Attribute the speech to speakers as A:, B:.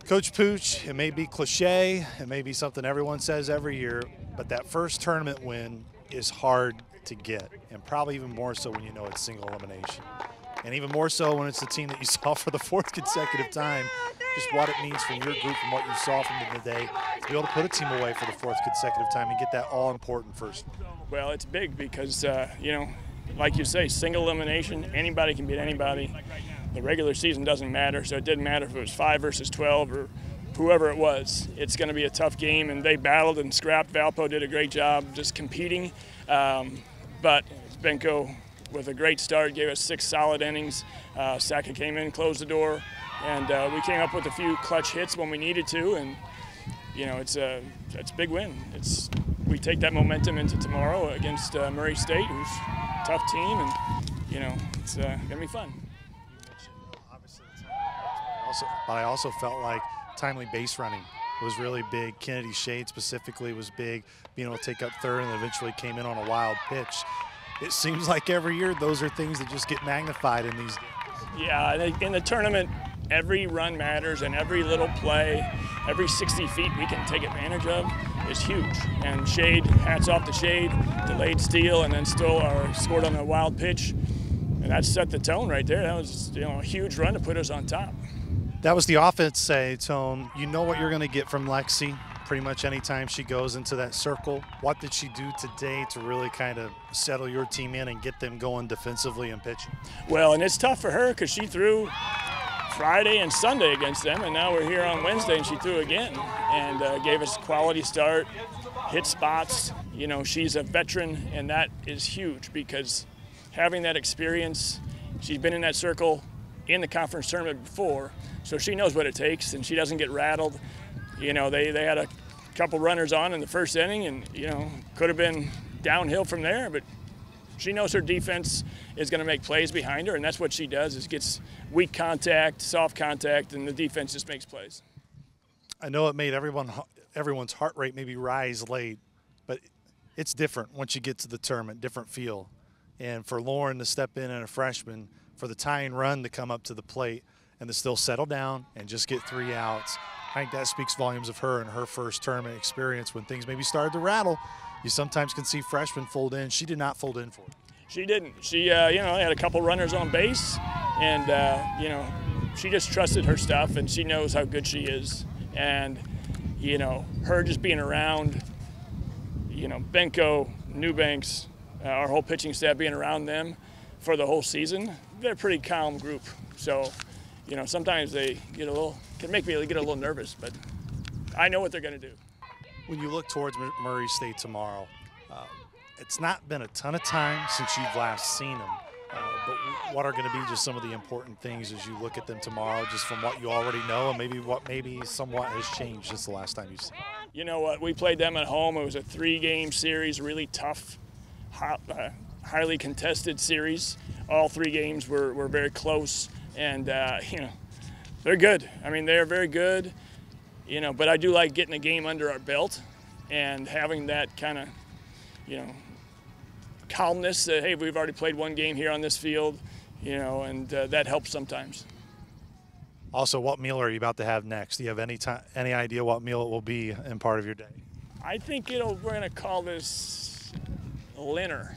A: Coach Pooch, it may be cliche, it may be something everyone says every year, but that first tournament win is hard to get, and probably even more so when you know it's single elimination. And even more so when it's the team that you saw for the fourth consecutive time, just what it means from your group and what you saw from them today, to be able to put a team away for the fourth consecutive time and get that all-important first.
B: Well, it's big because, like you say, single elimination, anybody can beat anybody. The regular season doesn't matter, so it didn't matter if it was 5 versus 12 or whoever it was. It's going to be a tough game, and they battled and scrapped. Valpo did a great job just competing, but Benko, with a great start, gave us 6 solid innings. Saka came in, closed the door, and we came up with a few clutch hits when we needed to, and it's a big win. We take that momentum into tomorrow against Murray State, who's a tough team, and it's going to be fun.
A: But I also felt like timely base running was really big. Kennedy Shade specifically was big, being able to take up third and eventually came in on a wild pitch. It seems like every year those are things that just get magnified in these games.
B: Yeah, in the tournament, every run matters, and every little play, every 60 feet we can take advantage of is huge. And Shade, hats off to Shade, delayed steal, and then still scored on a wild pitch. And that set the tone right there. That was a huge run to put us on top.
A: That was the offense say, Tone. You know what you're going to get from Lexi pretty much anytime she goes into that circle. What did she do today to really kind of settle your team in and get them going defensively and pitching?
B: Well, and it's tough for her because she threw Friday and Sunday against them, and now we're here on Wednesday and she threw again and gave us a quality start, hit spots. She's a veteran, and that is huge because having that experience, she's been in that circle in the conference tournament before, so she knows what it takes, and she doesn't get rattled. They had a couple runners on in the first inning, and could have been downhill from there, but she knows her defense is going to make plays behind her, and that's what she does, is gets weak contact, soft contact, and the defense just makes plays.
A: I know it made everyone's heart rate maybe rise late, but it's different once you get to the tournament, different feel. And for Lauren to step in and a freshman, for the tying run to come up to the plate and to still settle down and just get 3 outs, I think that speaks volumes of her and her first tournament experience when things maybe started to rattle. You sometimes can see freshmen fold in. She did not fold in for it.
B: She didn't. She, had a couple runners on base, and, she just trusted her stuff, and she knows how good she is. And, her just being around, Benko, Newbanks, our whole pitching staff being around them for the whole season, they're a pretty calm group. So, sometimes they can make me get a little nervous, but I know what they're going to do.
A: When you look towards Murray State tomorrow, it's not been a ton of time since you've last seen them, but what are going to be just some of the important things as you look at them tomorrow, just from what you already know and maybe what somewhat has changed since the last time you've seen them?
B: You know what? We played them at home. It was a 3-game series, really tough, highly contested series. All 3 games were very close, and they're good. I mean, they're very good, but I do like getting a game under our belt and having that kind of, calmness that, hey, we've already played 1 game here on this field, and that helps sometimes.
A: Also, what meal are you about to have next? Do you have any idea what meal it will be in part of your day?
B: I think we're going to call this Linner.